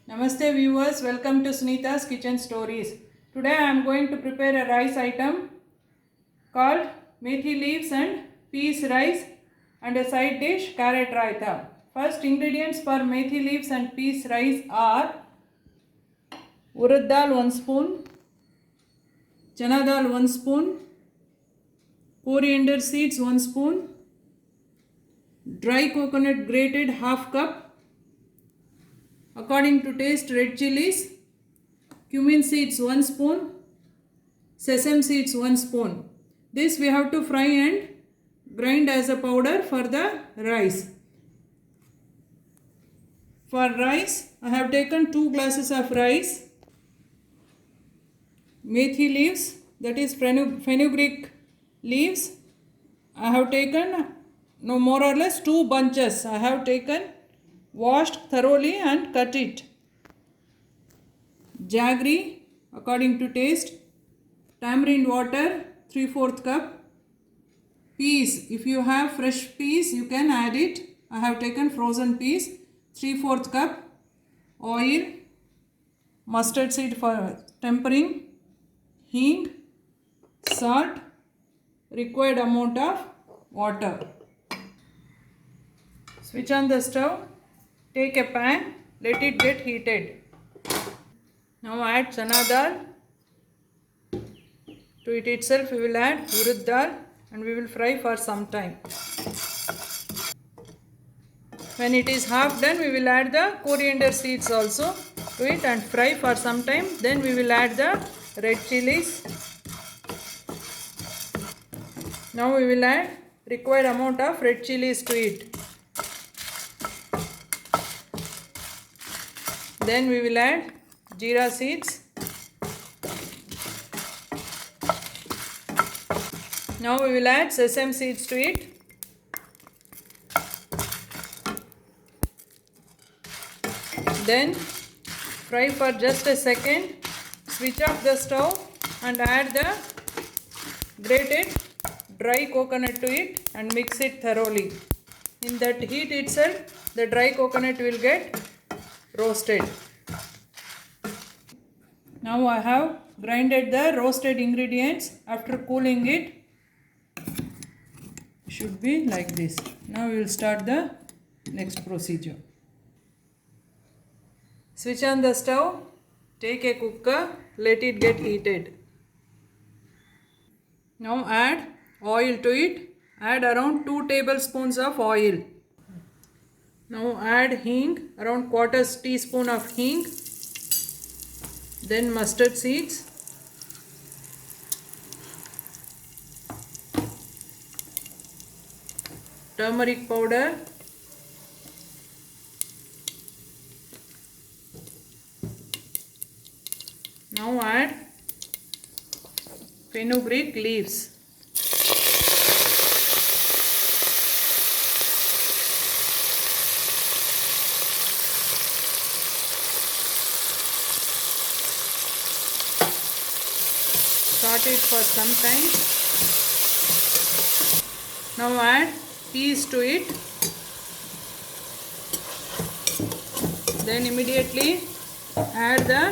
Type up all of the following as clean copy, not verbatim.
Namaste viewers, welcome to Sunita's Kitchen Stories. Today I am going to prepare a rice item called methi leaves and peas rice and a side dish carrot raita. First ingredients for methi leaves and peas rice are urad dal 1 spoon, chana dal 1 spoon, coriander seeds 1 spoon, dry coconut grated half cup, according to taste red chilies, cumin seeds 1 spoon, sesame seeds 1 spoon. This we have to fry and grind as a powder for the rice. For rice, I have taken 2 glasses of rice, methi leaves, that is fenugreek leaves. I have taken no more or less 2 bunches. I have taken, washed thoroughly and cut it. Jaggery according to taste. Tamarind water 3/4 cup. Peas, if you have fresh peas you can add it. I have taken frozen peas 3/4 cup. Oil, mustard seed for tempering, hing, salt, required amount of water. Switch on the stove. Take a pan, let it get heated. Now add chana dal. To it itself we will add urad dal and we will fry for some time. When it is half done, we will add the coriander seeds also to it and fry for some time. Then we will add the red chilies. Now we will add required amount of red chilies to it. Then we will add jeera seeds. Now we will add sesame seeds to it. Then fry for just a second. Switch off the stove and add the grated dry coconut to it and mix it thoroughly. In that heat itself, the dry coconut will get roasted. Now I have grinded the roasted ingredients. After cooling it, should be like this. Now we will start the next procedure. Switch on the stove. Take a cooker. Let it get heated. Now add oil to it. Add around 2 tablespoons of oil. Now add hing, around 1/4 teaspoon of hing. Then mustard seeds. Turmeric powder. Now add fenugreek leaves. Saute it for some time. Now add peas to it. Then immediately add the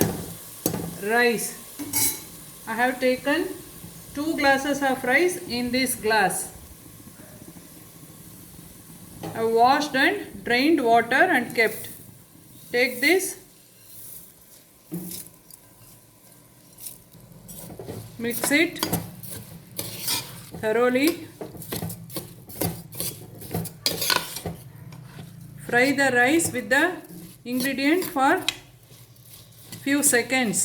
rice. I have taken 2 glasses of rice in this glass. I washed and drained water and kept. Take this. Mix it thoroughly. Fry the rice with the ingredient for few seconds.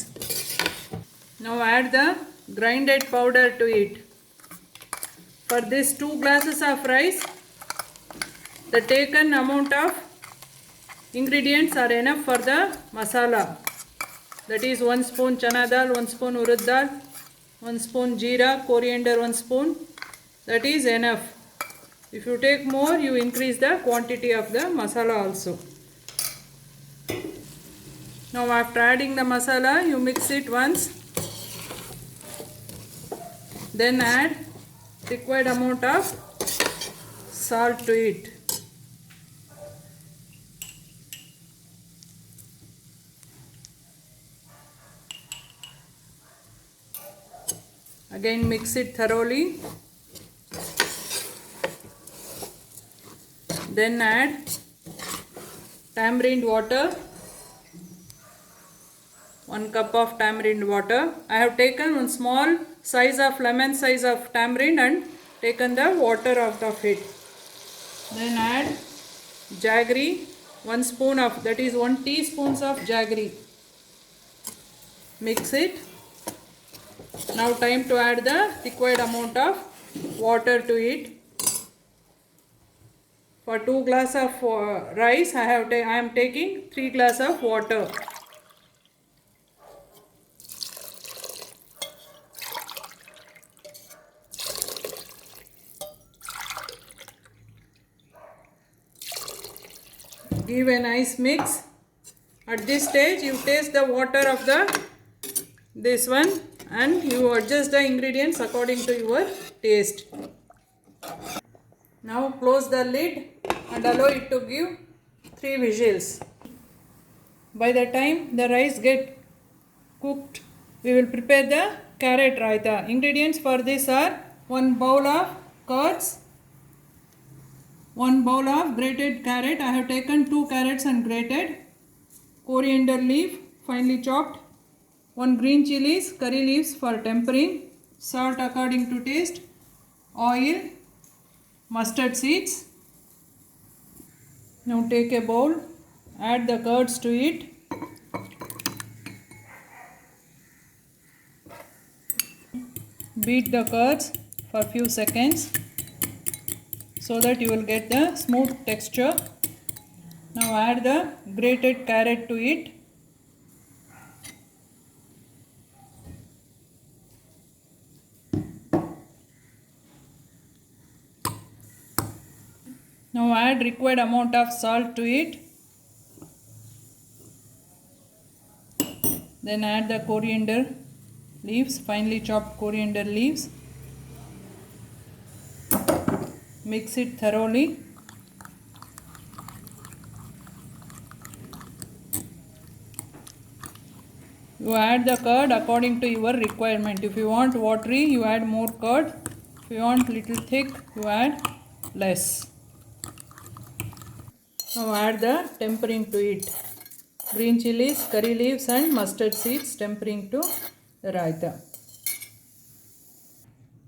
Now add the grinded powder to it. For this 2 glasses of rice, the taken amount of ingredients are enough for the masala. That is 1 spoon chana dal, 1 spoon urad dal, 1 spoon jeera, coriander 1 spoon. That is enough. If you take more, you increase the quantity of the masala also. Now after adding the masala, you mix it once. Then add required amount of salt to it. Again mix it thoroughly. Then add tamarind water. 1 cup of tamarind water. I have taken one small size of lemon size of tamarind and taken the water out of it. Then add jaggery, 1 spoon of, that is 1 teaspoon of jaggery. Mix it. Now time to add the required amount of water to it. For 2 glass of rice, I am taking 3 glass of water. Give a nice mix. At this stage, you taste the water of this one and you adjust the ingredients according to your taste. Now close the lid and allow it to give 3 whistles. By the time the rice get cooked, we will prepare the carrot raita. Ingredients for this are 1 bowl of curds, 1 bowl of grated carrot. I have taken 2 carrots and grated. Coriander leaf finely chopped. 1 green chilies, curry leaves for tempering. Salt according to taste. Oil. Mustard seeds. Now take a bowl. Add the curds to it. Beat the curds for few seconds so that you will get the smooth texture. Now add the grated carrot to it. Now add required amount of salt to it. Then add the coriander leaves, finely chopped coriander leaves. Mix it thoroughly. You add the curd according to your requirement. If you want watery, you add more curd. If you want little thick, you add less. Now add the tempering to it. Green chilies, curry leaves and mustard seeds tempering to the raita.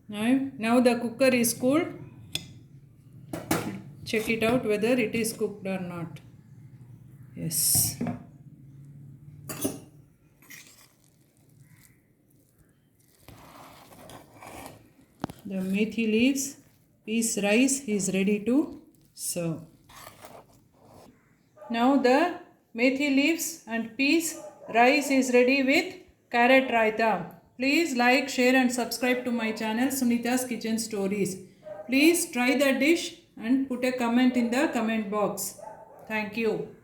Now the cooker is cooled. Check it out whether it is cooked or not. Yes. The methi leaves, peas rice is ready to serve. Now the methi leaves and peas rice is ready with carrot raita. Please like, share and subscribe to my channel Sunita's Kitchen Stories. Please try the dish and put a comment in the comment box. Thank you.